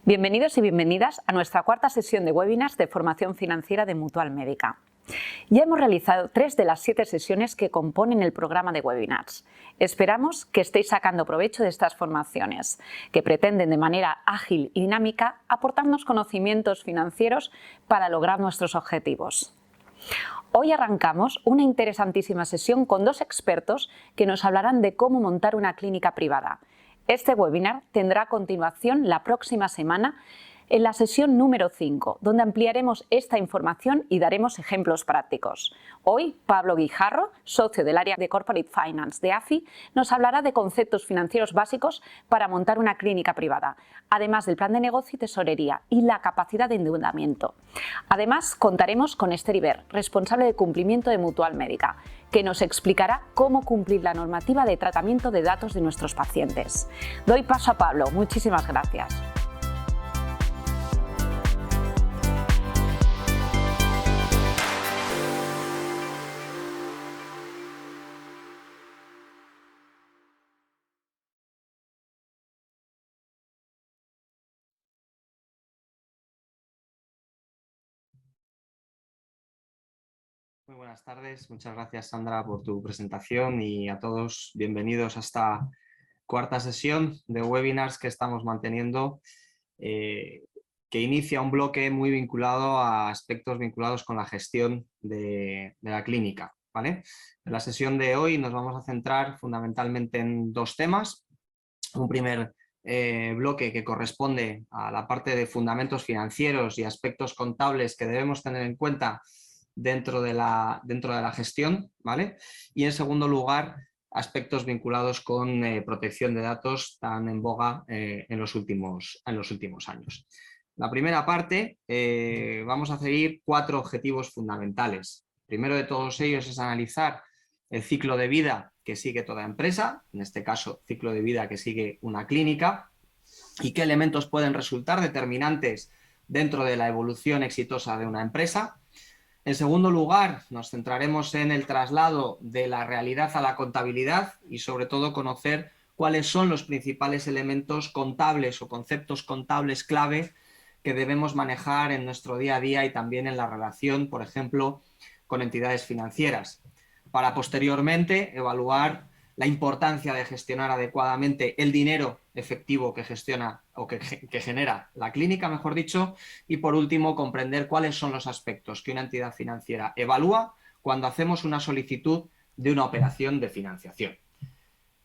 Bienvenidos y bienvenidas a nuestra cuarta sesión de webinars de formación financiera de Mutual Médica. Ya hemos realizado 3 de las 7 sesiones que componen el programa de webinars. Esperamos que estéis sacando provecho de estas formaciones, que pretenden de manera ágil y dinámica aportarnos conocimientos financieros para lograr nuestros objetivos. Hoy arrancamos una interesantísima sesión con 2 expertos que nos hablarán de cómo montar una clínica privada. Este webinar tendrá continuación la próxima semana en la sesión número 5, donde ampliaremos esta información y daremos ejemplos prácticos. Hoy, Pablo Guijarro, socio del área de Corporate Finance de AFI, nos hablará de conceptos financieros básicos para montar una clínica privada, además del plan de negocio y tesorería y la capacidad de endeudamiento. Además, contaremos con Esther Iber, responsable de cumplimiento de Mutual Médica, que nos explicará cómo cumplir la normativa de tratamiento de datos de nuestros pacientes. Doy paso a Pablo. Muchísimas gracias. Muy buenas tardes, muchas gracias Sandra por tu presentación y a todos bienvenidos a esta cuarta sesión de webinars que estamos manteniendo, que inicia un bloque muy vinculado a aspectos vinculados con la gestión de la clínica, ¿vale? En la sesión de hoy nos vamos a centrar fundamentalmente en 2 temas. Un primer bloque que corresponde a la parte de fundamentos financieros y aspectos contables que debemos tener en cuenta dentro de la gestión, ¿vale? Y en segundo lugar, aspectos vinculados con protección de datos tan en boga en los últimos años. La primera parte, vamos a seguir 4 objetivos fundamentales. Primero de todos ellos es analizar el ciclo de vida que sigue toda empresa, en este caso ciclo de vida que sigue una clínica, y qué elementos pueden resultar determinantes dentro de la evolución exitosa de una empresa. En segundo lugar, nos centraremos en el traslado de la realidad a la contabilidad y sobre todo conocer cuáles son los principales elementos contables o conceptos contables clave que debemos manejar en nuestro día a día y también en la relación, por ejemplo, con entidades financieras, para posteriormente evaluar la importancia de gestionar adecuadamente el dinero efectivo que gestiona o que genera la clínica, mejor dicho, y por último comprender cuáles son los aspectos que una entidad financiera evalúa cuando hacemos una solicitud de una operación de financiación.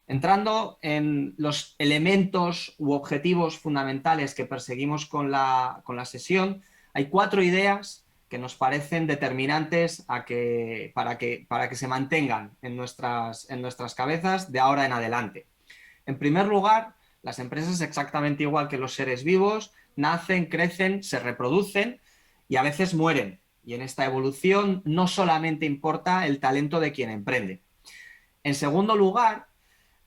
Entrando en los elementos u objetivos fundamentales que perseguimos con la sesión, hay 4 ideas que nos parecen determinantes para que se mantengan en nuestras cabezas de ahora en adelante. En primer lugar, las empresas, exactamente igual que los seres vivos, nacen, crecen, se reproducen y a veces mueren. Y en esta evolución no solamente importa el talento de quien emprende. En segundo lugar,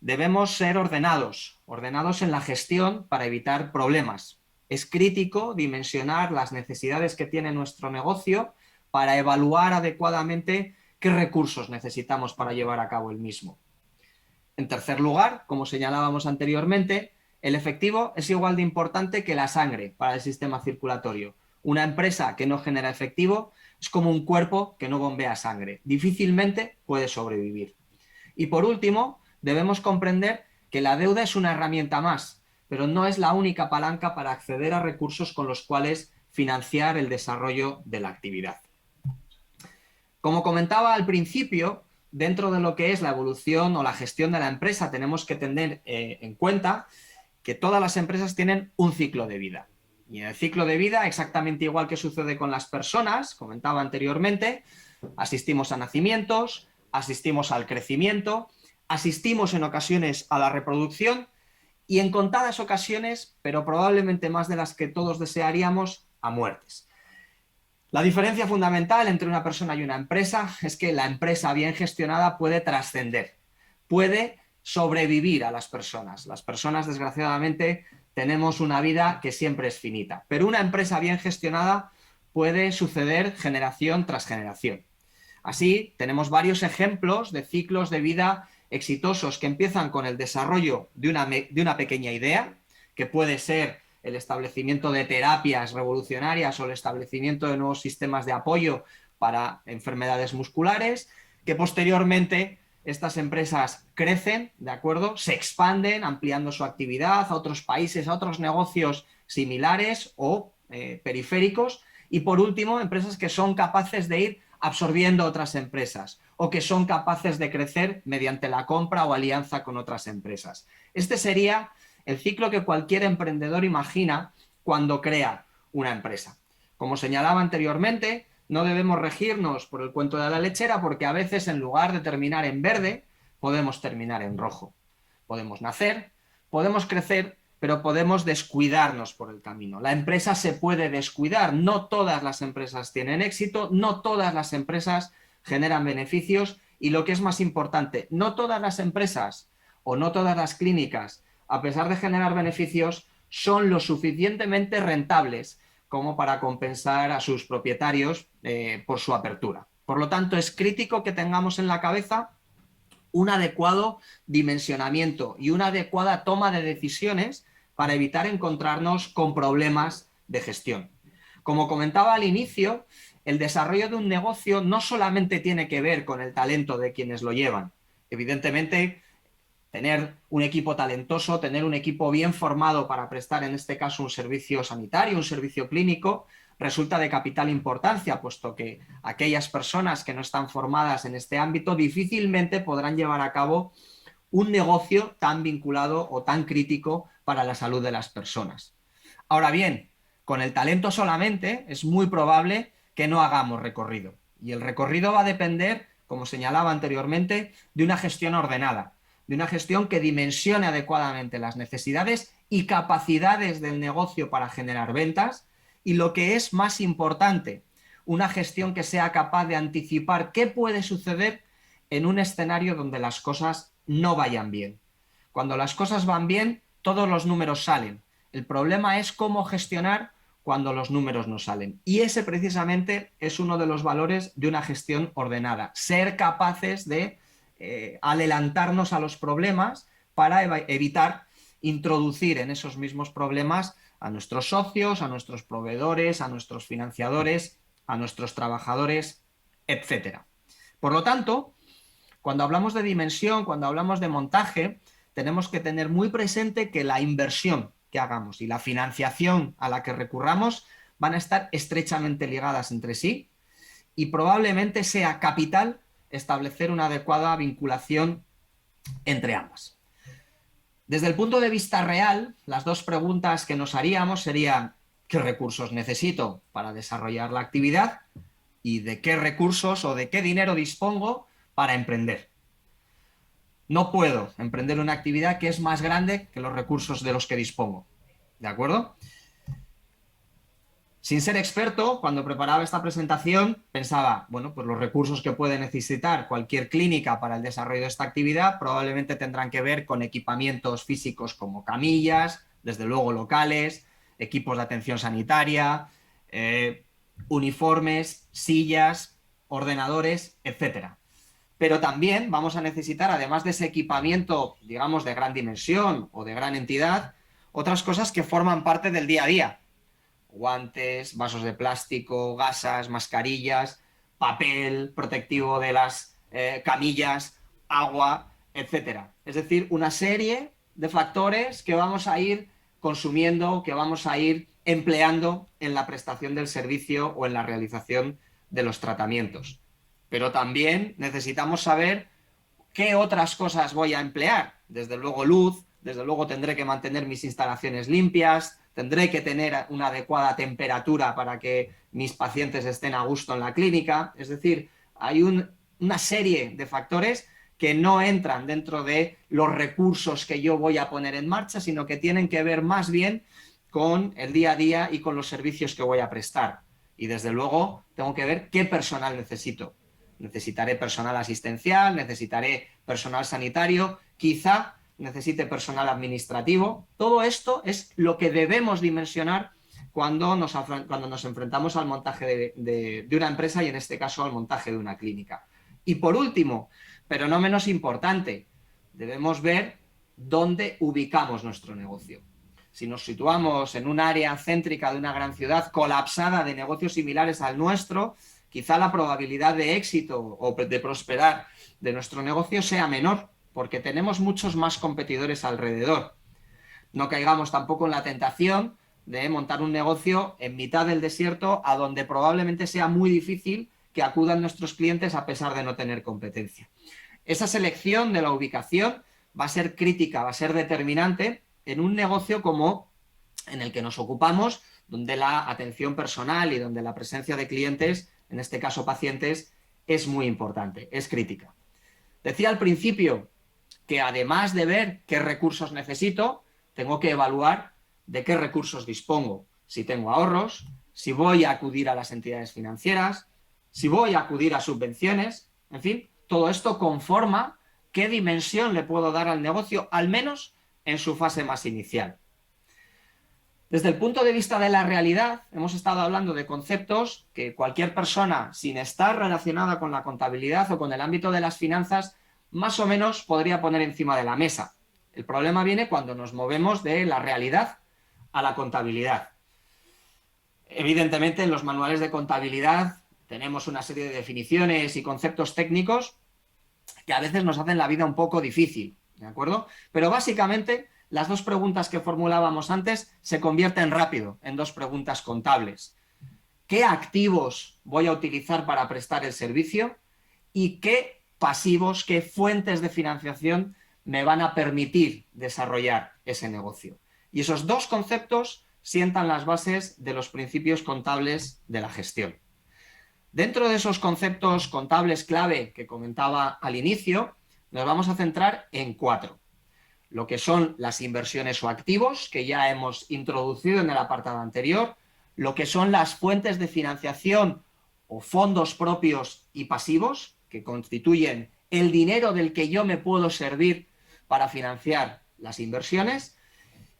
debemos ser ordenados en la gestión para evitar problemas. Es crítico dimensionar las necesidades que tiene nuestro negocio para evaluar adecuadamente qué recursos necesitamos para llevar a cabo el mismo. En tercer lugar, como señalábamos anteriormente, el efectivo es igual de importante que la sangre para el sistema circulatorio. Una empresa que no genera efectivo es como un cuerpo que no bombea sangre. Difícilmente puede sobrevivir. Y por último, debemos comprender que la deuda es una herramienta más, pero no es la única palanca para acceder a recursos con los cuales financiar el desarrollo de la actividad. Como comentaba al principio, dentro de lo que es la evolución o la gestión de la empresa, tenemos que tener en cuenta que todas las empresas tienen un ciclo de vida. Y en el ciclo de vida, exactamente igual que sucede con las personas, comentaba anteriormente, asistimos a nacimientos, asistimos al crecimiento, asistimos en ocasiones a la reproducción y en contadas ocasiones, pero probablemente más de las que todos desearíamos, a muertes. La diferencia fundamental entre una persona y una empresa es que la empresa bien gestionada puede trascender, puede sobrevivir a las personas. Las personas, desgraciadamente, tenemos una vida que siempre es finita, pero una empresa bien gestionada puede suceder generación tras generación. Así, tenemos varios ejemplos de ciclos de vida exitosos que empiezan con el desarrollo de una pequeña idea, que puede ser el establecimiento de terapias revolucionarias o el establecimiento de nuevos sistemas de apoyo para enfermedades musculares, que posteriormente estas empresas crecen, ¿de acuerdo? Se expanden, ampliando su actividad a otros países, a otros negocios similares o periféricos. Y por último, empresas que son capaces de ir absorbiendo otras empresas o que son capaces de crecer mediante la compra o alianza con otras empresas. Este sería el ciclo que cualquier emprendedor imagina cuando crea una empresa. Como señalaba anteriormente, no debemos regirnos por el cuento de la lechera porque a veces en lugar de terminar en verde, podemos terminar en rojo. Podemos nacer, podemos crecer, pero podemos descuidarnos por el camino. La empresa se puede descuidar, no todas las empresas tienen éxito, no todas las empresas generan beneficios y lo que es más importante, no todas las empresas o no todas las clínicas, a pesar de generar beneficios, son lo suficientemente rentables como para compensar a sus propietarios por su apertura. Por lo tanto, es crítico que tengamos en la cabeza un adecuado dimensionamiento y una adecuada toma de decisiones para evitar encontrarnos con problemas de gestión. Como comentaba al inicio, el desarrollo de un negocio no solamente tiene que ver con el talento de quienes lo llevan. Evidentemente, tener un equipo talentoso, tener un equipo bien formado para prestar, en este caso, un servicio sanitario, un servicio clínico, resulta de capital importancia, puesto que aquellas personas que no están formadas en este ámbito difícilmente podrán llevar a cabo un negocio tan vinculado o tan crítico para la salud de las personas. Ahora bien, con el talento solamente es muy probable que no hagamos recorrido. Y el recorrido va a depender, como señalaba anteriormente, de una gestión ordenada, de una gestión que dimensione adecuadamente las necesidades y capacidades del negocio para generar ventas y, lo que es más importante, una gestión que sea capaz de anticipar qué puede suceder en un escenario donde las cosas no vayan bien. Cuando las cosas van bien, todos los números salen. El problema es cómo gestionar cuando los números no salen. Y ese precisamente es uno de los valores de una gestión ordenada. Ser capaces de adelantarnos a los problemas para evitar introducir en esos mismos problemas a nuestros socios, a nuestros proveedores, a nuestros financiadores, a nuestros trabajadores, etc. Por lo tanto, cuando hablamos de dimensión, cuando hablamos de montaje, tenemos que tener muy presente que la inversión que hagamos y la financiación a la que recurramos van a estar estrechamente ligadas entre sí y probablemente sea capital establecer una adecuada vinculación entre ambas. Desde el punto de vista real, las dos preguntas que nos haríamos serían: ¿qué recursos necesito para desarrollar la actividad? ¿Y de qué recursos o de qué dinero dispongo para emprender? No puedo emprender una actividad que es más grande que los recursos de los que dispongo. ¿De acuerdo? Sin ser experto, cuando preparaba esta presentación, pensaba, bueno, pues los recursos que puede necesitar cualquier clínica para el desarrollo de esta actividad probablemente tendrán que ver con equipamientos físicos como camillas, desde luego locales, equipos de atención sanitaria, uniformes, sillas, ordenadores, etcétera. Pero también vamos a necesitar, además de ese equipamiento, digamos, de gran dimensión o de gran entidad, otras cosas que forman parte del día a día. Guantes, vasos de plástico, gasas, mascarillas, papel protectivo de las camillas, agua, etcétera. Es decir, una serie de factores que vamos a ir consumiendo, que vamos a ir empleando en la prestación del servicio o en la realización de los tratamientos. Pero también necesitamos saber qué otras cosas voy a emplear. Desde luego luz, desde luego tendré que mantener mis instalaciones limpias, tendré que tener una adecuada temperatura para que mis pacientes estén a gusto en la clínica. Es decir, hay una serie de factores que no entran dentro de los recursos que yo voy a poner en marcha, sino que tienen que ver más bien con el día a día y con los servicios que voy a prestar. Y desde luego tengo que ver qué personal necesito. Necesitaré personal asistencial, necesitaré personal sanitario, quizá necesite personal administrativo. Todo esto es lo que debemos dimensionar cuando nos enfrentamos al montaje de una empresa y en este caso al montaje de una clínica. Y por último, pero no menos importante, debemos ver dónde ubicamos nuestro negocio. si nos situamos en un área céntrica de una gran ciudad colapsada de negocios similares al nuestro, quizá la probabilidad de éxito o de prosperar de nuestro negocio sea menor, porque tenemos muchos más competidores alrededor. No caigamos tampoco en la tentación de montar un negocio en mitad del desierto, a donde probablemente sea muy difícil que acudan nuestros clientes a pesar de no tener competencia. Esa selección de la ubicación va a ser crítica, va a ser determinante en un negocio como en el que nos ocupamos, donde la atención personal y donde la presencia de clientes, en este caso pacientes, es muy importante, es crítica. Decía al principio que además de ver qué recursos necesito, tengo que evaluar de qué recursos dispongo. Si tengo ahorros, si voy a acudir a las entidades financieras, si voy a acudir a subvenciones, en fin, todo esto conforma qué dimensión le puedo dar al negocio, al menos en su fase más inicial. Desde el punto de vista de la realidad, hemos estado hablando de conceptos que cualquier persona sin estar relacionada con la contabilidad o con el ámbito de las finanzas más o menos podría poner encima de la mesa. El problema viene cuando nos movemos de la realidad a la contabilidad. Evidentemente, en los manuales de contabilidad tenemos una serie de definiciones y conceptos técnicos que a veces nos hacen la vida un poco difícil, ¿de acuerdo? Pero básicamente las dos preguntas que formulábamos antes se convierten rápido en dos preguntas contables. ¿Qué activos voy a utilizar para prestar el servicio? ¿Y qué pasivos, qué fuentes de financiación me van a permitir desarrollar ese negocio? Y esos dos conceptos sientan las bases de los principios contables de la gestión. Dentro de esos conceptos contables clave que comentaba al inicio, nos vamos a centrar en 4. Lo que son las inversiones o activos, que ya hemos introducido en el apartado anterior, lo que son las fuentes de financiación o fondos propios y pasivos, que constituyen el dinero del que yo me puedo servir para financiar las inversiones,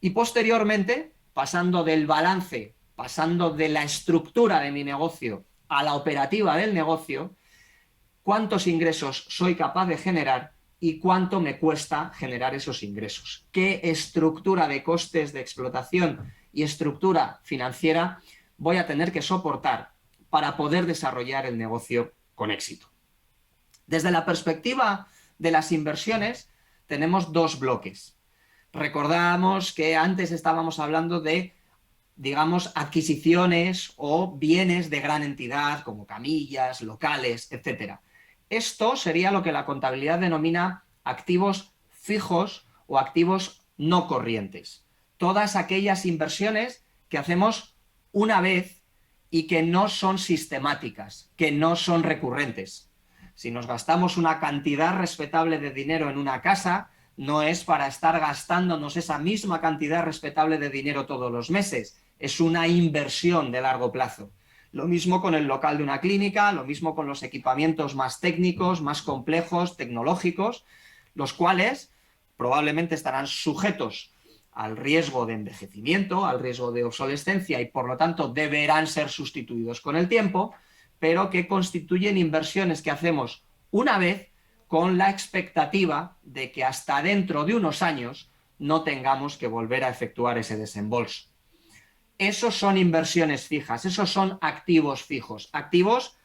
y posteriormente, pasando del balance, pasando de la estructura de mi negocio a la operativa del negocio, cuántos ingresos soy capaz de generar y cuánto me cuesta generar esos ingresos. ¿Qué estructura de costes de explotación y estructura financiera voy a tener que soportar para poder desarrollar el negocio con éxito? Desde la perspectiva de las inversiones, tenemos dos bloques. Recordamos que antes estábamos hablando de, digamos, adquisiciones o bienes de gran entidad, como camillas, locales, etcétera. Esto sería lo que la contabilidad denomina activos fijos o activos no corrientes. Todas aquellas inversiones que hacemos una vez y que no son sistemáticas, que no son recurrentes. Si nos gastamos una cantidad respetable de dinero en una casa, no es para estar gastándonos esa misma cantidad respetable de dinero todos los meses. Es una inversión de largo plazo. Lo mismo con el local de una clínica, lo mismo con los equipamientos más técnicos, más complejos, tecnológicos, los cuales probablemente estarán sujetos al riesgo de envejecimiento, al riesgo de obsolescencia y por lo tanto deberán ser sustituidos con el tiempo, pero que constituyen inversiones que hacemos una vez con la expectativa de que hasta dentro de unos años no tengamos que volver a efectuar ese desembolso. Esos son inversiones fijas, esos son activos fijos, activos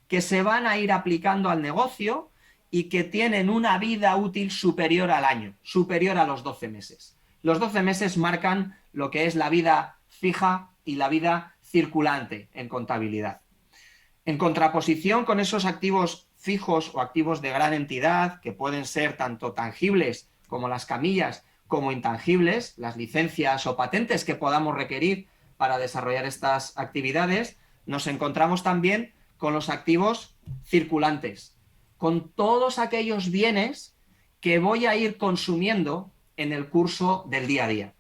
que se van a ir aplicando al negocio y que tienen una vida útil superior al año, superior a los 12 meses. Los 12 meses marcan lo que es la vida fija y la vida circulante en contabilidad. En contraposición con esos activos fijos o activos de gran entidad, que pueden ser tanto tangibles como las camillas, como intangibles, las licencias o patentes que podamos requerir para desarrollar estas actividades, nos encontramos también con los activos circulantes, con todos aquellos bienes que voy a ir consumiendo en el curso del día a día.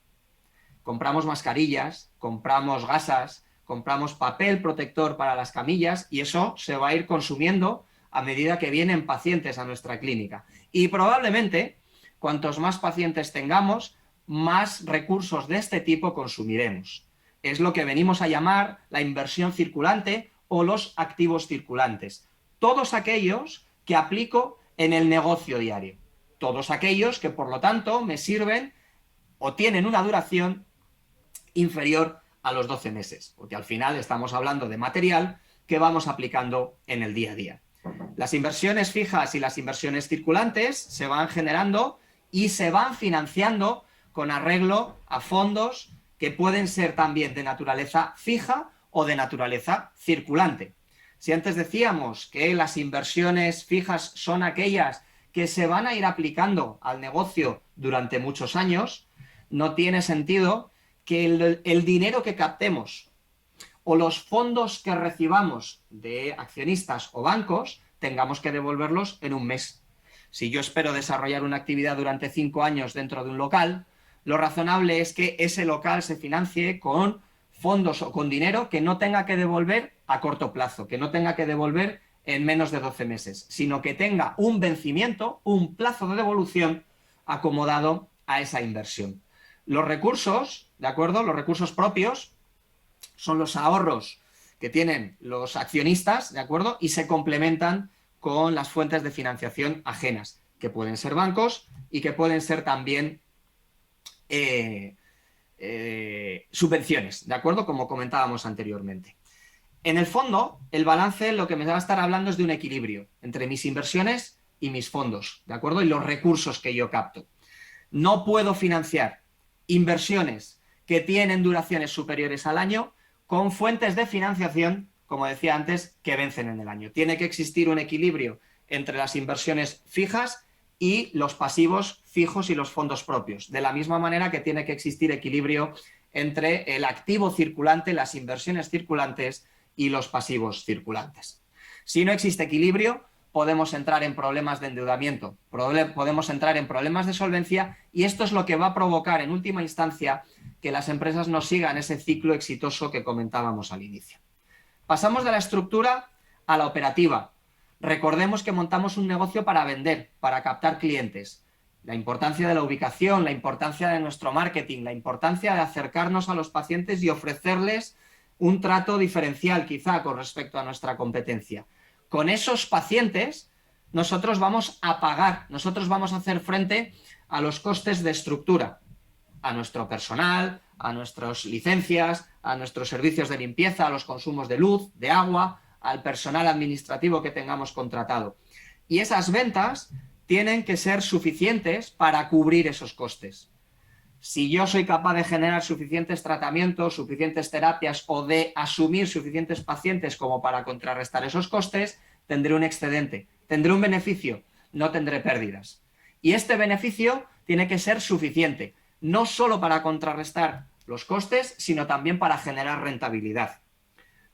Compramos mascarillas, compramos gasas, compramos papel protector para las camillas y eso se va a ir consumiendo a medida que vienen pacientes a nuestra clínica. Y probablemente, cuantos más pacientes tengamos, más recursos de este tipo consumiremos. Es lo que venimos a llamar la inversión circulante o los activos circulantes. Todos aquellos que aplico en el negocio diario. Todos aquellos que, por lo tanto, me sirven o tienen una duración inferior a los 12 meses, porque al final estamos hablando de material que vamos aplicando en el día a día. Las inversiones fijas y las inversiones circulantes se van generando y se van financiando con arreglo a fondos que pueden ser también de naturaleza fija o de naturaleza circulante. Si antes decíamos que las inversiones fijas son aquellas que se van a ir aplicando al negocio durante muchos años, no tiene sentido que el dinero que captemos o los fondos que recibamos de accionistas o bancos tengamos que devolverlos en un mes. Si yo espero desarrollar una actividad durante 5 años dentro de un local, lo razonable es que ese local se financie con fondos o con dinero que no tenga que devolver a corto plazo, que no tenga que devolver en menos de 12 meses, sino que tenga un vencimiento, un plazo de devolución acomodado a esa inversión. Los recursos, ¿de acuerdo? Los recursos propios son los ahorros que tienen los accionistas, ¿de acuerdo? Y se complementan con las fuentes de financiación ajenas, que pueden ser bancos y que pueden ser también subvenciones, ¿de acuerdo? Como comentábamos anteriormente. En el fondo, el balance lo que me va a estar hablando es de un equilibrio entre mis inversiones y mis fondos, ¿de acuerdo? Y los recursos que yo capto. No puedo financiar inversiones que tienen duraciones superiores al año con fuentes de financiación, como decía antes, que vencen en el año. Tiene que existir un equilibrio entre las inversiones fijas y los pasivos fijos y los fondos propios. De la misma manera que tiene que existir equilibrio entre el activo circulante, las inversiones circulantes y los pasivos circulantes. Si no existe equilibrio, podemos entrar en problemas de endeudamiento, podemos entrar en problemas de solvencia y esto es lo que va a provocar en última instancia que las empresas no sigan ese ciclo exitoso que comentábamos al inicio. Pasamos de la estructura a la operativa. Recordemos que montamos un negocio para vender, para captar clientes. La importancia de la ubicación, la importancia de nuestro marketing, la importancia de acercarnos a los pacientes y ofrecerles un trato diferencial quizá con respecto a nuestra competencia. Con esos pacientes nosotros vamos a pagar, nosotros vamos a hacer frente a los costes de estructura, a nuestro personal, a nuestras licencias, a nuestros servicios de limpieza, a los consumos de luz, de agua, al personal administrativo que tengamos contratado. Y esas ventas tienen que ser suficientes para cubrir esos costes. Si yo soy capaz de generar suficientes tratamientos, suficientes terapias o de asumir suficientes pacientes como para contrarrestar esos costes, tendré un excedente, tendré un beneficio, no tendré pérdidas. Y este beneficio tiene que ser suficiente, no solo para contrarrestar los costes, sino también para generar rentabilidad.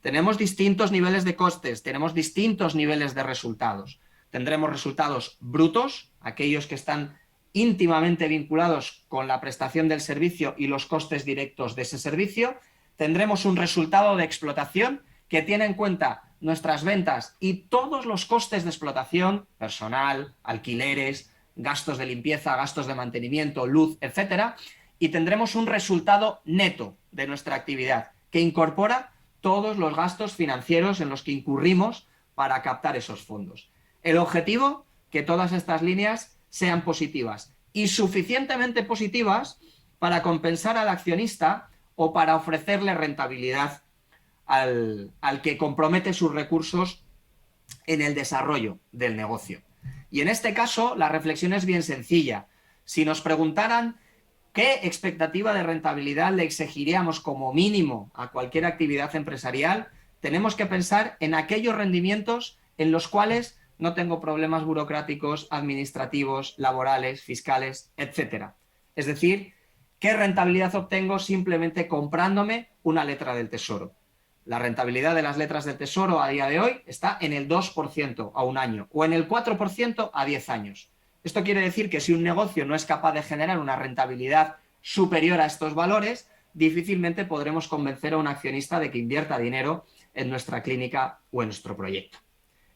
Tenemos distintos niveles de costes, tenemos distintos niveles de resultados. Tendremos resultados brutos, aquellos que están íntimamente vinculados con la prestación del servicio y los costes directos de ese servicio. Tendremos un resultado de explotación que tiene en cuenta nuestras ventas y todos los costes de explotación, personal, alquileres, gastos de limpieza, gastos de mantenimiento, luz, etcétera. Y tendremos un resultado neto de nuestra actividad que incorpora todos los gastos financieros en los que incurrimos para captar esos fondos. El objetivo, que todas estas líneas sean positivas y suficientemente positivas para compensar al accionista o para ofrecerle rentabilidad al que compromete sus recursos en el desarrollo del negocio. Y en este caso, la reflexión es bien sencilla. Si nos preguntaran qué expectativa de rentabilidad le exigiríamos como mínimo a cualquier actividad empresarial, tenemos que pensar en aquellos rendimientos en los cuales no tengo problemas burocráticos, administrativos, laborales, fiscales, etc. Es decir, ¿qué rentabilidad obtengo simplemente comprándome una letra del Tesoro? La rentabilidad de las letras del Tesoro a día de hoy está en el 2% a un año o en el 4% a 10 años. Esto quiere decir que si un negocio no es capaz de generar una rentabilidad superior a estos valores, difícilmente podremos convencer a un accionista de que invierta dinero en nuestra clínica o en nuestro proyecto.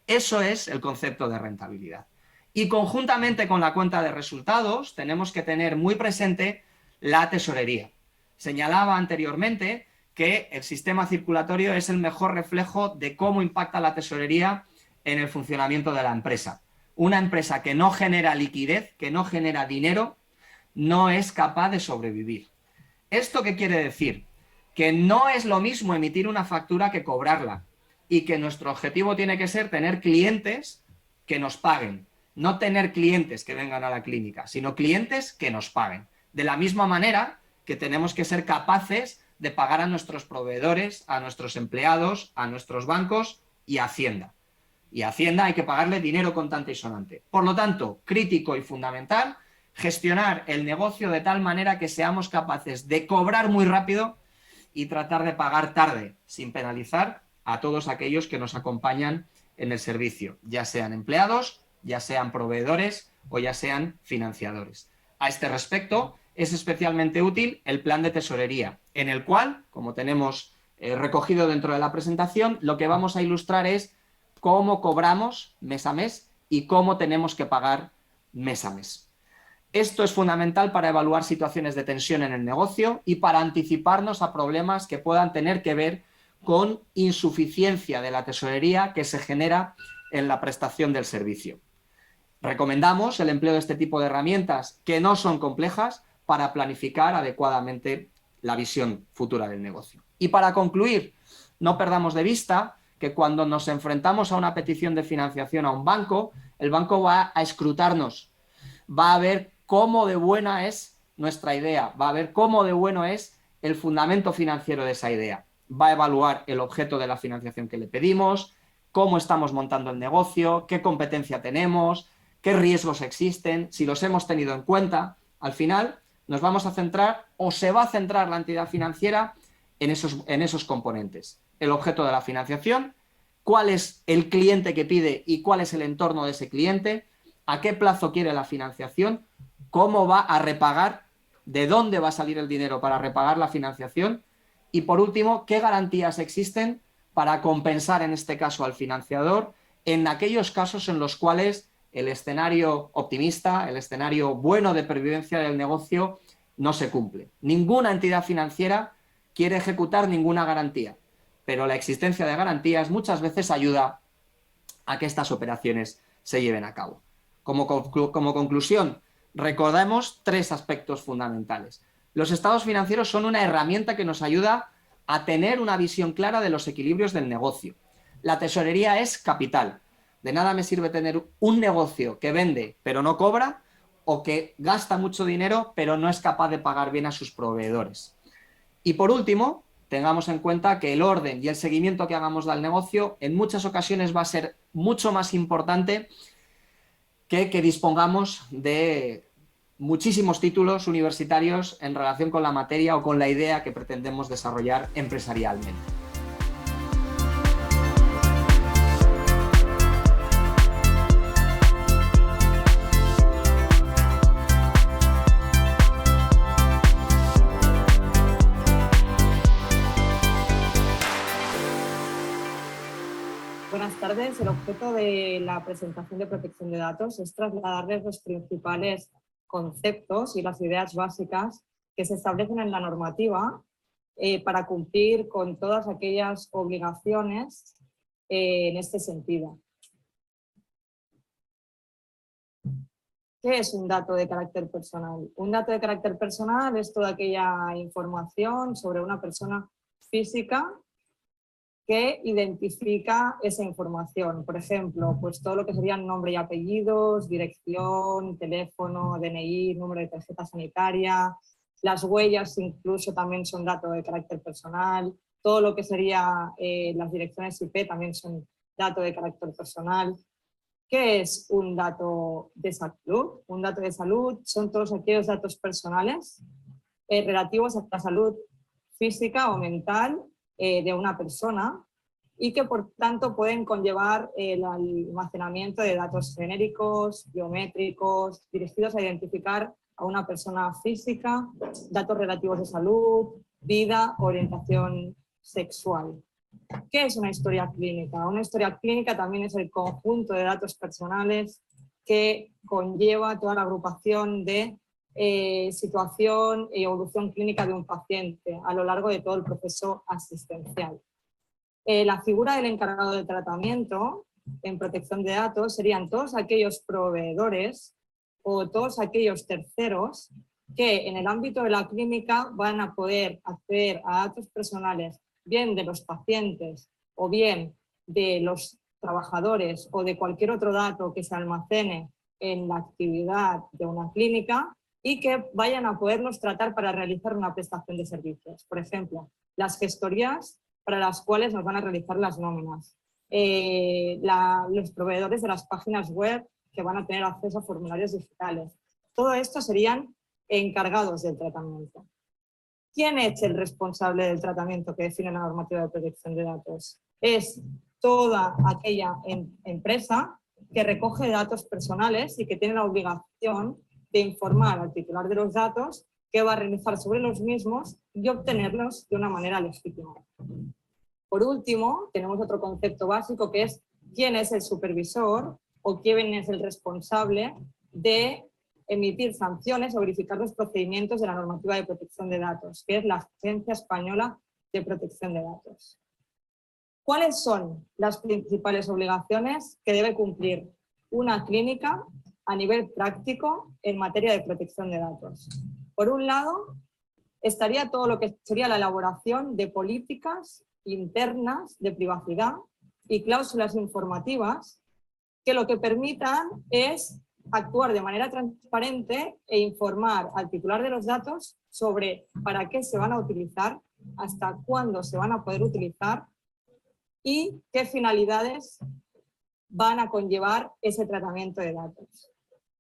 Eso es el concepto de rentabilidad. Y conjuntamente con la cuenta de resultados tenemos que tener muy presente la tesorería. Señalaba anteriormente que el sistema circulatorio es el mejor reflejo de cómo impacta la tesorería en el funcionamiento de la empresa. Una empresa que no genera liquidez, que no genera dinero, no es capaz de sobrevivir. ¿Esto qué quiere decir? que no es lo mismo emitir una factura que cobrarla y que nuestro objetivo tiene que ser tener clientes que nos paguen, no tener clientes que vengan a la clínica, sino clientes que nos paguen. De la misma manera que tenemos que ser capaces de pagar a nuestros proveedores, a nuestros empleados, a nuestros bancos y a Hacienda. Y a Hacienda hay que pagarle dinero contante y sonante. Por lo tanto, crítico y fundamental, gestionar el negocio de tal manera que seamos capaces de cobrar muy rápido y tratar de pagar tarde, sin penalizar a todos aquellos que nos acompañan en el servicio, ya sean empleados, ya sean proveedores o ya sean financiadores. A este respecto, es especialmente útil el plan de tesorería, en el cual, como tenemos recogido dentro de la presentación, lo que vamos a ilustrar es cómo cobramos mes a mes y cómo tenemos que pagar mes a mes. Esto es fundamental para evaluar situaciones de tensión en el negocio y para anticiparnos a problemas que puedan tener que ver con insuficiencia de la tesorería que se genera en la prestación del servicio. Recomendamos el empleo de este tipo de herramientas que no son complejas para planificar adecuadamente la visión futura del negocio. Y para concluir, no perdamos de vista que cuando nos enfrentamos a una petición de financiación a un banco, el banco va a escrutarnos, va a ver cómo de buena es nuestra idea, va a ver cómo de bueno es el fundamento financiero de esa idea, va a evaluar el objeto de la financiación que le pedimos, cómo estamos montando el negocio, qué competencia tenemos, qué riesgos existen, si los hemos tenido en cuenta. Al final nos vamos a centrar o se va a centrar la entidad financiera en esos componentes. El objeto de la financiación, cuál es el cliente que pide y cuál es el entorno de ese cliente, a qué plazo quiere la financiación, cómo va a repagar, de dónde va a salir el dinero para repagar la financiación y, por último, qué garantías existen para compensar, en este caso, al financiador en aquellos casos en los cuales el escenario optimista, el escenario bueno de pervivencia del negocio no se cumple. Ninguna entidad financiera quiere ejecutar ninguna garantía, pero la existencia de garantías muchas veces ayuda a que estas operaciones se lleven a cabo. Como conclusión, recordemos tres aspectos fundamentales. Los estados financieros son una herramienta que nos ayuda a tener una visión clara de los equilibrios del negocio. La tesorería es capital. De nada me sirve tener un negocio que vende pero no cobra o que gasta mucho dinero pero no es capaz de pagar bien a sus proveedores. Y por último, tengamos en cuenta que el orden y el seguimiento que hagamos del negocio en muchas ocasiones va a ser mucho más importante que dispongamos de muchísimos títulos universitarios en relación con la materia o con la idea que pretendemos desarrollar empresarialmente. Buenas tardes. El objeto de la presentación de protección de datos es trasladarles los principales conceptos y las ideas básicas que se establecen en la normativa para cumplir con todas aquellas obligaciones en este sentido. ¿Qué es un dato de carácter personal? Un dato de carácter personal es toda aquella información sobre una persona física que identifica esa información. Por ejemplo, pues todo lo que serían nombre y apellidos, dirección, teléfono, DNI, número de tarjeta sanitaria, las huellas incluso también son datos de carácter personal, todo lo que sería las direcciones IP también son datos de carácter personal. ¿Qué es un dato de salud? Un dato de salud son todos aquellos datos personales relativos a la salud física o mental de una persona y que por tanto pueden conllevar el almacenamiento de datos genéricos, biométricos, dirigidos a identificar a una persona física, datos relativos de salud, vida, orientación sexual. ¿Qué es una historia clínica? Una historia clínica también es el conjunto de datos personales que conlleva toda la agrupación de situación y evolución clínica de un paciente a lo largo de todo el proceso asistencial. La figura del encargado de tratamiento en protección de datos serían todos aquellos proveedores o todos aquellos terceros que en el ámbito de la clínica van a poder acceder a datos personales, bien de los pacientes o bien de los trabajadores o de cualquier otro dato que se almacene en la actividad de una clínica y que vayan a poderlos tratar para realizar una prestación de servicios. Por ejemplo, las gestorías para las cuales nos van a realizar las nóminas, los proveedores de las páginas web que van a tener acceso a formularios digitales. Todo esto serían encargados del tratamiento. ¿Quién es el responsable del tratamiento que define la normativa de protección de datos? Es toda aquella empresa que recoge datos personales y que tiene la obligación de informar al titular de los datos qué va a realizar sobre los mismos y obtenerlos de una manera legítima. Por último, tenemos otro concepto básico que es quién es el supervisor o quién es el responsable de emitir sanciones o verificar los procedimientos de la normativa de protección de datos, que es la Agencia Española de Protección de Datos. ¿Cuáles son las principales obligaciones que debe cumplir una clínica a nivel práctico en materia de protección de datos? Por un lado, estaría todo lo que sería la elaboración de políticas internas de privacidad y cláusulas informativas que lo que permitan es actuar de manera transparente e informar al titular de los datos sobre para qué se van a utilizar, hasta cuándo se van a poder utilizar y qué finalidades van a conllevar ese tratamiento de datos.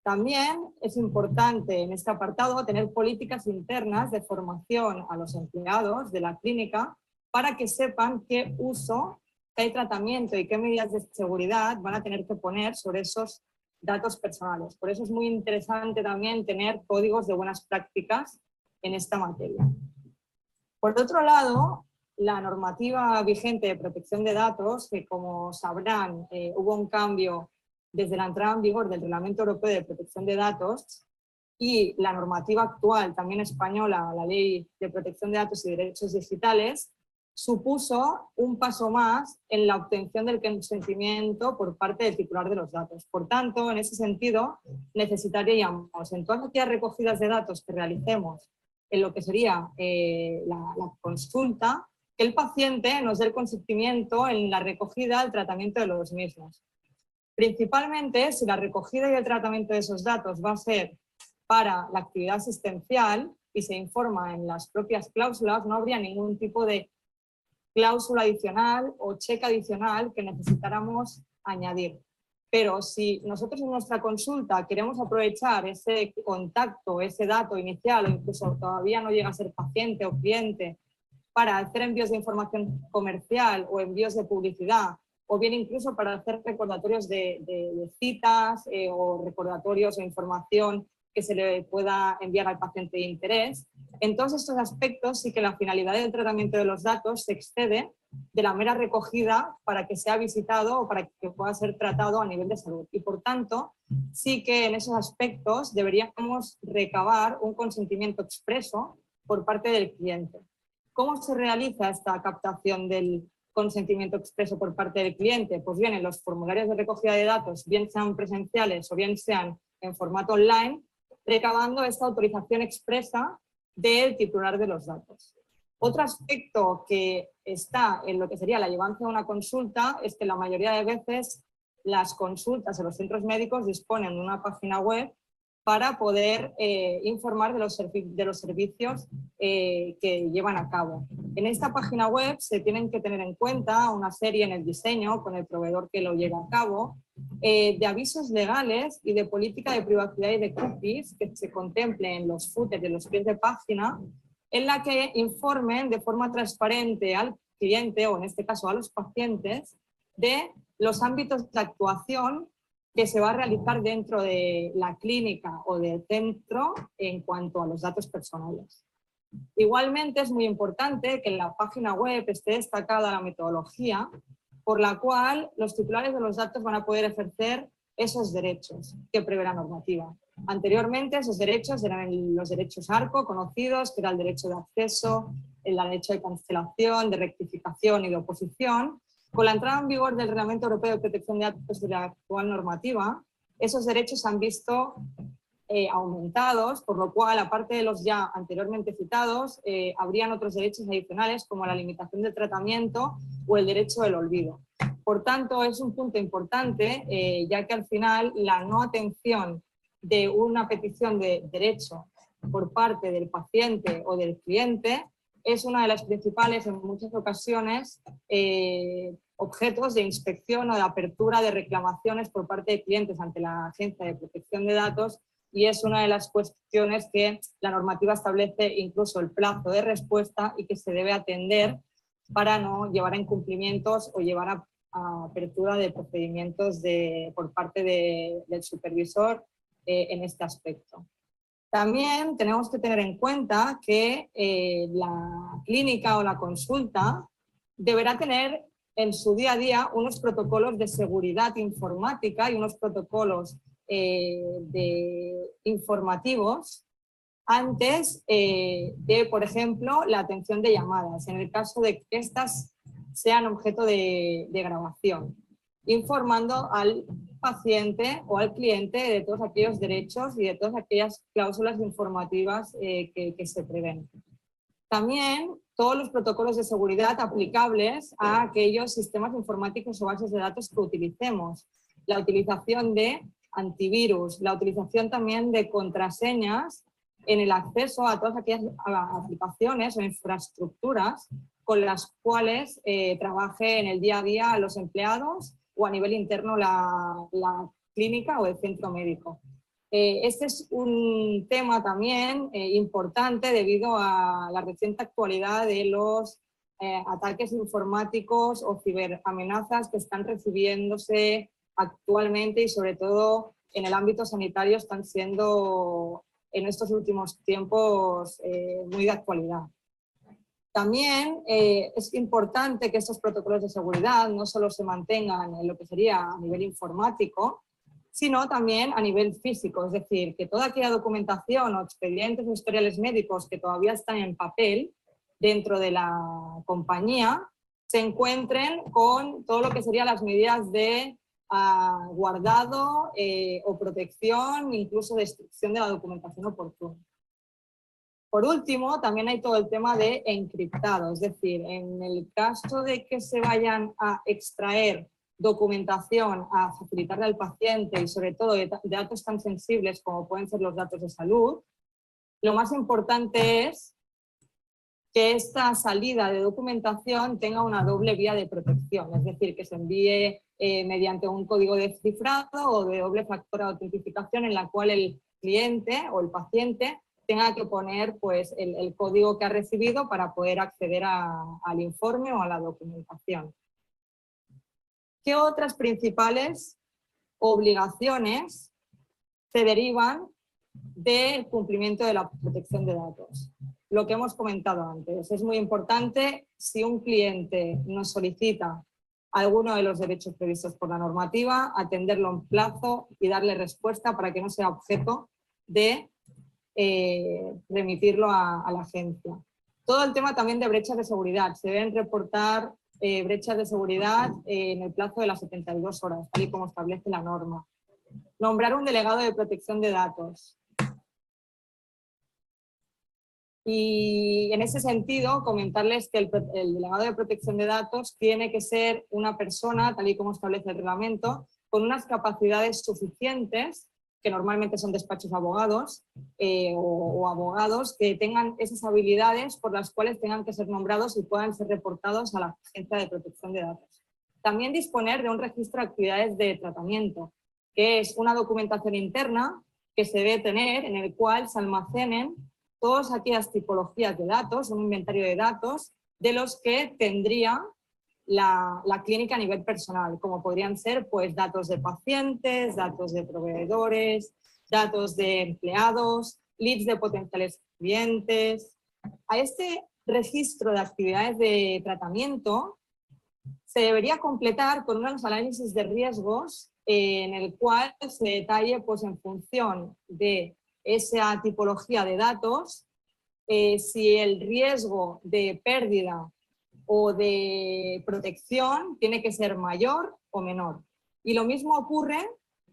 También es importante en este apartado tener políticas internas de formación a los empleados de la clínica para que sepan qué uso, qué tratamiento y qué medidas de seguridad van a tener que poner sobre esos datos personales. Por eso es muy interesante también tener códigos de buenas prácticas en esta materia. Por otro lado, la normativa vigente de protección de datos, que como sabrán hubo un cambio desde la entrada en vigor del Reglamento Europeo de Protección de Datos y la normativa actual, también española, la Ley de Protección de Datos y Derechos Digitales, supuso un paso más en la obtención del consentimiento por parte del titular de los datos. Por tanto, en ese sentido, necesitaríamos en todas aquellas recogidas de datos que realicemos en lo que sería la consulta, que el paciente nos dé el consentimiento en la recogida del tratamiento de los mismos. Principalmente, si la recogida y el tratamiento de esos datos va a ser para la actividad asistencial y se informa en las propias cláusulas, no habría ningún tipo de cláusula adicional o cheque adicional que necesitáramos añadir. Pero si nosotros en nuestra consulta queremos aprovechar ese contacto, ese dato inicial, o incluso todavía no llega a ser paciente o cliente, para hacer envíos de información comercial o envíos de publicidad, o bien incluso para hacer recordatorios de citas o recordatorios o información que se le pueda enviar al paciente de interés. En todos estos aspectos sí que la finalidad del tratamiento de los datos se excede de la mera recogida para que sea visitado o para que pueda ser tratado a nivel de salud. Y por tanto, sí que en esos aspectos deberíamos recabar un consentimiento expreso por parte del cliente. ¿Cómo se realiza esta captación del consentimiento expreso por parte del cliente? Pues bien, en los formularios de recogida de datos, bien sean presenciales o bien sean en formato online, recabando esta autorización expresa del titular de los datos. Otro aspecto que está en lo que sería la llevanza de una consulta es que la mayoría de veces las consultas en los centros médicos disponen de una página web para poder informar de los servicios que llevan a cabo. En esta página web se tienen que tener en cuenta una serie en el diseño con el proveedor que lo lleva a cabo, de avisos legales y de política de privacidad y de cookies que se contemple en los footers de los pies de página, en la que informen de forma transparente al cliente o en este caso a los pacientes de los ámbitos de actuación que se va a realizar dentro de la clínica o del centro en cuanto a los datos personales. Igualmente es muy importante que en la página web esté destacada la metodología por la cual los titulares de los datos van a poder ejercer esos derechos que prevé la normativa. Anteriormente esos derechos eran los derechos ARCO conocidos, que era el derecho de acceso, el derecho de cancelación, de rectificación y de oposición. Con la entrada en vigor del Reglamento Europeo de Protección de Datos de la actual normativa, esos derechos han visto aumentados, por lo cual, aparte de los ya anteriormente citados, habrían otros derechos adicionales como la limitación del tratamiento o el derecho del olvido. Por tanto, es un punto importante, ya que al final la no atención de una petición de derecho por parte del paciente o del cliente es una de las principales, en muchas ocasiones, objetos de inspección o de apertura de reclamaciones por parte de clientes ante la Agencia de Protección de Datos, y es una de las cuestiones que la normativa establece incluso el plazo de respuesta y que se debe atender para no llevar a incumplimientos o llevar a apertura de procedimientos por parte del supervisor en este aspecto. También tenemos que tener en cuenta que la clínica o la consulta deberá tener en su día a día unos protocolos de seguridad informática y unos protocolos informativos antes de, por ejemplo, la atención de llamadas, en el caso de que éstas sean objeto de grabación, informando al paciente o al cliente de todos aquellos derechos y de todas aquellas cláusulas informativas que se prevén. También todos los protocolos de seguridad aplicables a aquellos sistemas informáticos o bases de datos que utilicemos, la utilización de antivirus, la utilización también de contraseñas en el acceso a todas aquellas aplicaciones o infraestructuras con las cuales trabaje en el día a día los empleados o a nivel interno la clínica o el centro médico. Este es un tema también importante debido a la reciente actualidad de los ataques informáticos o ciberamenazas que están recibiéndose actualmente y sobre todo en el ámbito sanitario están siendo en estos últimos tiempos muy de actualidad. También es importante que estos protocolos de seguridad no solo se mantengan en lo que sería a nivel informático, sino también a nivel físico, es decir, que toda aquella documentación o expedientes o historiales médicos que todavía están en papel dentro de la compañía se encuentren con todo lo que serían las medidas de guardado o protección, incluso destrucción de la documentación oportuna. Por último, también hay todo el tema de encriptado, es decir, en el caso de que se vayan a extraer documentación a facilitarle al paciente y sobre todo de datos tan sensibles como pueden ser los datos de salud, lo más importante es que esta salida de documentación tenga una doble vía de protección, es decir, que se envíe mediante un código de cifrado o de doble factor de autentificación en la cual el cliente o el paciente tenga que poner pues, el código que ha recibido para poder acceder al informe o a la documentación. ¿Qué otras principales obligaciones se derivan del cumplimiento de la protección de datos? Lo que hemos comentado antes, es muy importante si un cliente nos solicita alguno de los derechos previstos por la normativa, atenderlo en plazo y darle respuesta para que no sea objeto de remitirlo a la agencia. Todo el tema también de brechas de seguridad, se deben reportar brechas de seguridad en el plazo de las 72 horas, tal y como establece la norma. Nombrar un delegado de protección de datos. Y en ese sentido, comentarles que el delegado de protección de datos tiene que ser una persona, tal y como establece el reglamento, con unas capacidades suficientes, que normalmente son despachos abogados o abogados que tengan esas habilidades por las cuales tengan que ser nombrados y puedan ser reportados a la Agencia de Protección de Datos. También disponer de un registro de actividades de tratamiento, que es una documentación interna que se debe tener en el cual se almacenen todas aquellas tipologías de datos, un inventario de datos de los que tendría la clínica a nivel personal, como podrían ser pues, datos de pacientes, datos de proveedores, datos de empleados, leads de potenciales clientes. A este registro de actividades de tratamiento se debería completar con unos análisis de riesgos en el cual se detalle pues, en función de esa tipología de datos si el riesgo de pérdida o de protección tiene que ser mayor o menor. Y lo mismo ocurre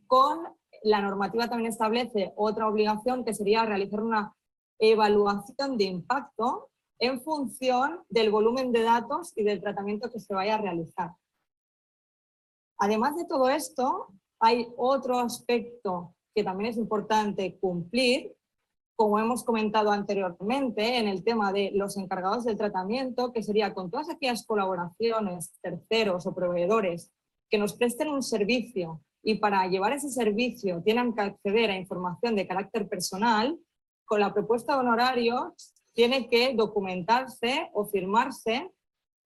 con la normativa también establece otra obligación, que sería realizar una evaluación de impacto en función del volumen de datos y del tratamiento que se vaya a realizar. Además de todo esto, hay otro aspecto que también es importante cumplir, como hemos comentado anteriormente, en el tema de los encargados del tratamiento, que sería con todas aquellas colaboraciones, terceros o proveedores que nos presten un servicio y para llevar ese servicio tienen que acceder a información de carácter personal, con la propuesta de honorario tiene que documentarse o firmarse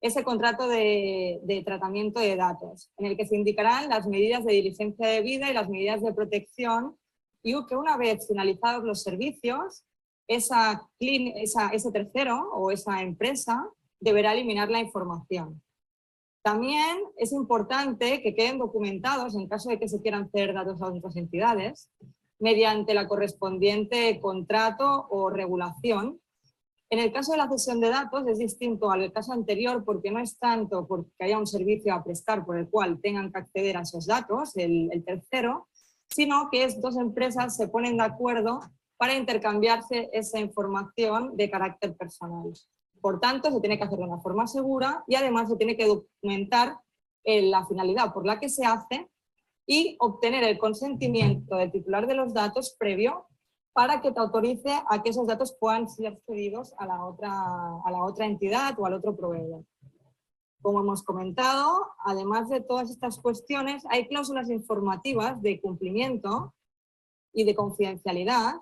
ese contrato de tratamiento de datos, en el que se indicarán las medidas de diligencia debida y las medidas de protección, y que una vez finalizados los servicios, ese tercero o esa empresa deberá eliminar la información. También es importante que queden documentados, en caso de que se quieran ceder datos a otras entidades, mediante la correspondiente contrato o regulación. En el caso de la cesión de datos es distinto al caso anterior, porque no es tanto porque haya un servicio a prestar por el cual tengan que acceder a esos datos, el tercero, sino que dos empresas se ponen de acuerdo para intercambiarse esa información de carácter personal. Por tanto, se tiene que hacer de una forma segura y además se tiene que documentar la finalidad por la que se hace y obtener el consentimiento del titular de los datos previo para que te autorice a que esos datos puedan ser cedidos a la otra entidad o al otro proveedor. Como hemos comentado, además de todas estas cuestiones, hay cláusulas informativas de cumplimiento y de confidencialidad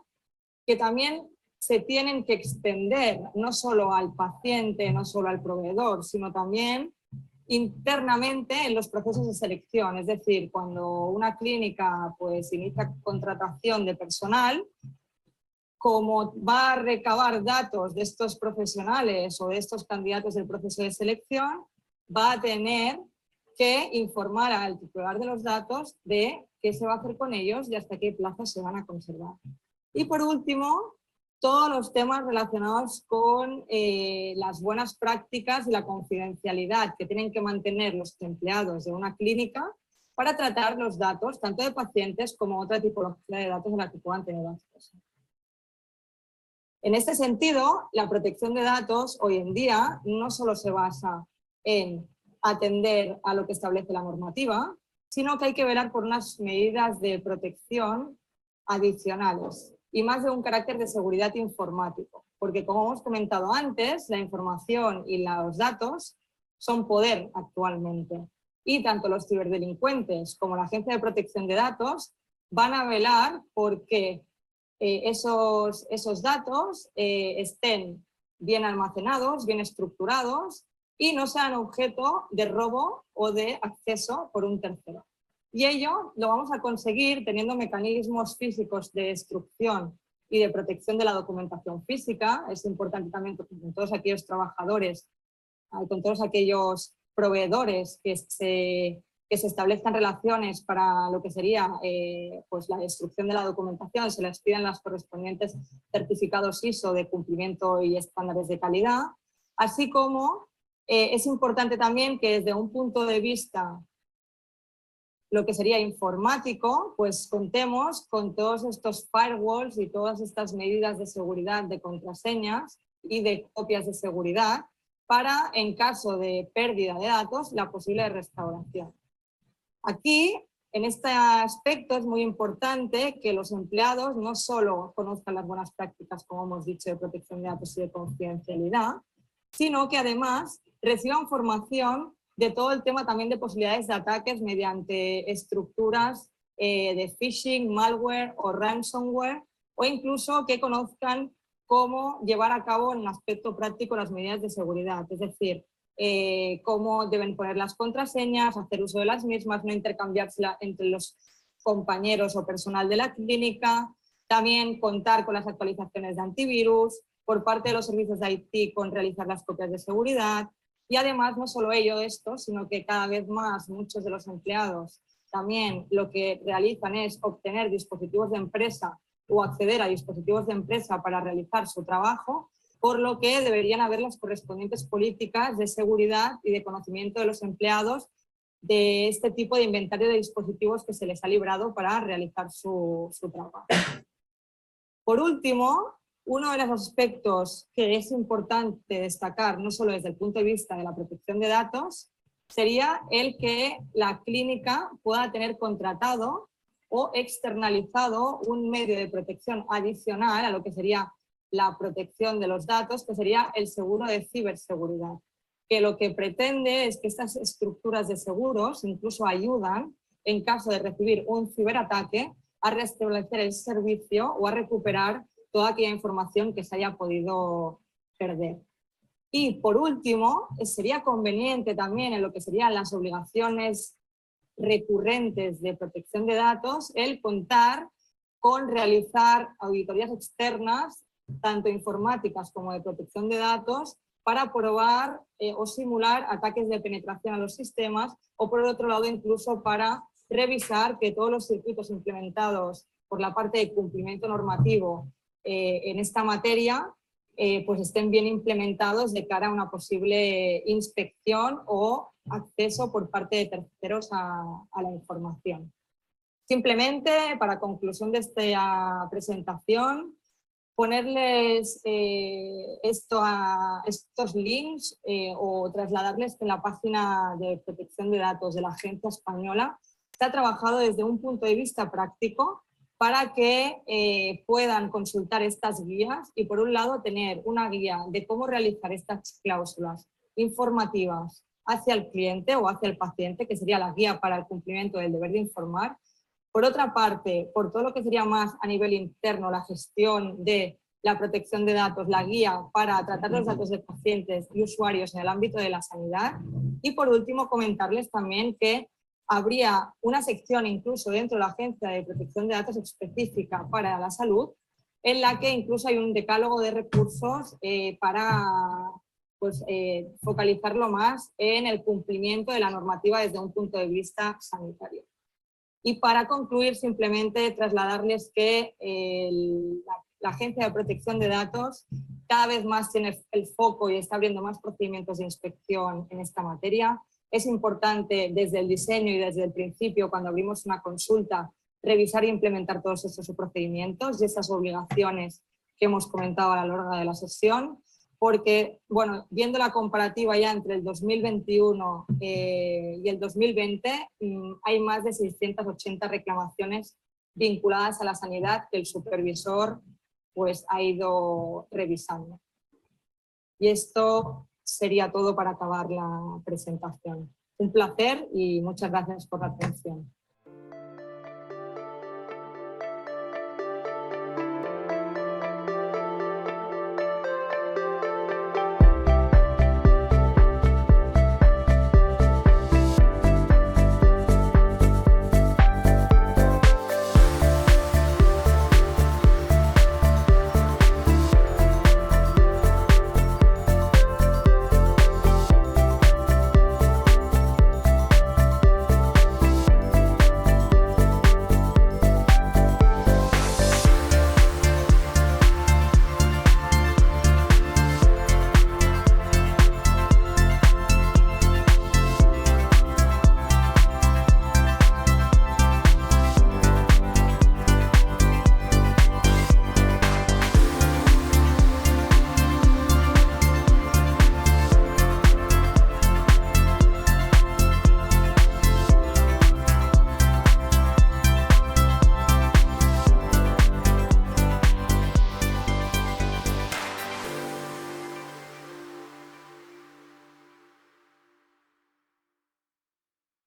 que también se tienen que extender no solo al paciente, no solo al proveedor, sino también internamente en los procesos de selección. Es decir, cuando una clínica pues inicia contratación de personal, como va a recabar datos de estos profesionales o de estos candidatos del proceso de selección, va a tener que informar al titular de los datos de qué se va a hacer con ellos y hasta qué plazos se van a conservar. Y por último, todos los temas relacionados con las buenas prácticas y la confidencialidad que tienen que mantener los empleados de una clínica para tratar los datos, tanto de pacientes como otra tipología de datos en la que puedan tener acceso. En este sentido, la protección de datos hoy en día no solo se basa en atender a lo que establece la normativa, sino que hay que velar por unas medidas de protección adicionales y más de un carácter de seguridad informático, porque como hemos comentado antes, la información y los datos son poder actualmente y tanto los ciberdelincuentes como la Agencia de Protección de Datos van a velar porque esos datos estén bien almacenados, bien estructurados y no sean objeto de robo o de acceso por un tercero. Y ello lo vamos a conseguir teniendo mecanismos físicos de destrucción y de protección de la documentación física. Es importante también con todos aquellos trabajadores, con todos aquellos proveedores que se establezcan relaciones para lo que sería pues la destrucción de la documentación, se les pidan los correspondientes certificados ISO de cumplimiento y estándares de calidad, así como es importante también que desde un punto de vista lo que sería informático, pues contemos con todos estos firewalls y todas estas medidas de seguridad de contraseñas y de copias de seguridad para, en caso de pérdida de datos, la posible restauración. Aquí, en este aspecto, es muy importante que los empleados no solo conozcan las buenas prácticas, como hemos dicho, de protección de datos y de confidencialidad, sino que además reciban formación de todo el tema también de posibilidades de ataques mediante estructuras de phishing, malware o ransomware, o incluso que conozcan cómo llevar a cabo en un aspecto práctico las medidas de seguridad, es decir, cómo deben poner las contraseñas, hacer uso de las mismas, no intercambiárselas entre los compañeros o personal de la clínica, también contar con las actualizaciones de antivirus, por parte de los servicios de IT con realizar las copias de seguridad. Y además, no solo esto, sino que cada vez más muchos de los empleados también lo que realizan es obtener dispositivos de empresa o acceder a dispositivos de empresa para realizar su trabajo, por lo que deberían haber las correspondientes políticas de seguridad y de conocimiento de los empleados de este tipo de inventario de dispositivos que se les ha librado para realizar su trabajo. Por último, uno de los aspectos que es importante destacar, no solo desde el punto de vista de la protección de datos, sería el que la clínica pueda tener contratado o externalizado un medio de protección adicional a lo que sería la protección de los datos, que sería el seguro de ciberseguridad, que lo que pretende es que estas estructuras de seguros incluso ayudan, en caso de recibir un ciberataque, a restablecer el servicio o a recuperar toda aquella información que se haya podido perder. Y por último, sería conveniente también en lo que serían las obligaciones recurrentes de protección de datos el contar con realizar auditorías externas, tanto informáticas como de protección de datos, para probar o simular ataques de penetración a los sistemas, o por otro lado incluso para revisar que todos los circuitos implementados por la parte de cumplimiento normativo en esta materia pues estén bien implementados de cara a una posible inspección o acceso por parte de terceros a la información. Simplemente, para conclusión de esta presentación, ponerles estos links o trasladarles que en la página de protección de datos de la Agencia Española se ha trabajado desde un punto de vista práctico para que puedan consultar estas guías y, por un lado, tener una guía de cómo realizar estas cláusulas informativas hacia el cliente o hacia el paciente, que sería la guía para el cumplimiento del deber de informar. Por otra parte, por todo lo que sería más a nivel interno, la gestión de la protección de datos, la guía para tratar los datos de pacientes y usuarios en el ámbito de la sanidad. Y por último, comentarles también que habría una sección incluso dentro de la Agencia de Protección de Datos específica para la salud, en la que incluso hay un decálogo de recursos para focalizarlo más en el cumplimiento de la normativa desde un punto de vista sanitario. Y para concluir, simplemente trasladarles que la Agencia de Protección de Datos cada vez más tiene el foco y está abriendo más procedimientos de inspección en esta materia. Es importante desde el diseño y desde el principio, cuando abrimos una consulta, revisar e implementar todos estos procedimientos y esas obligaciones que hemos comentado a lo largo de la sesión, porque, bueno, viendo la comparativa ya entre el 2021 y el 2020, hay más de 680 reclamaciones vinculadas a la sanidad que el supervisor pues, ha ido revisando. Y esto sería todo para acabar la presentación. Un placer y muchas gracias por la atención.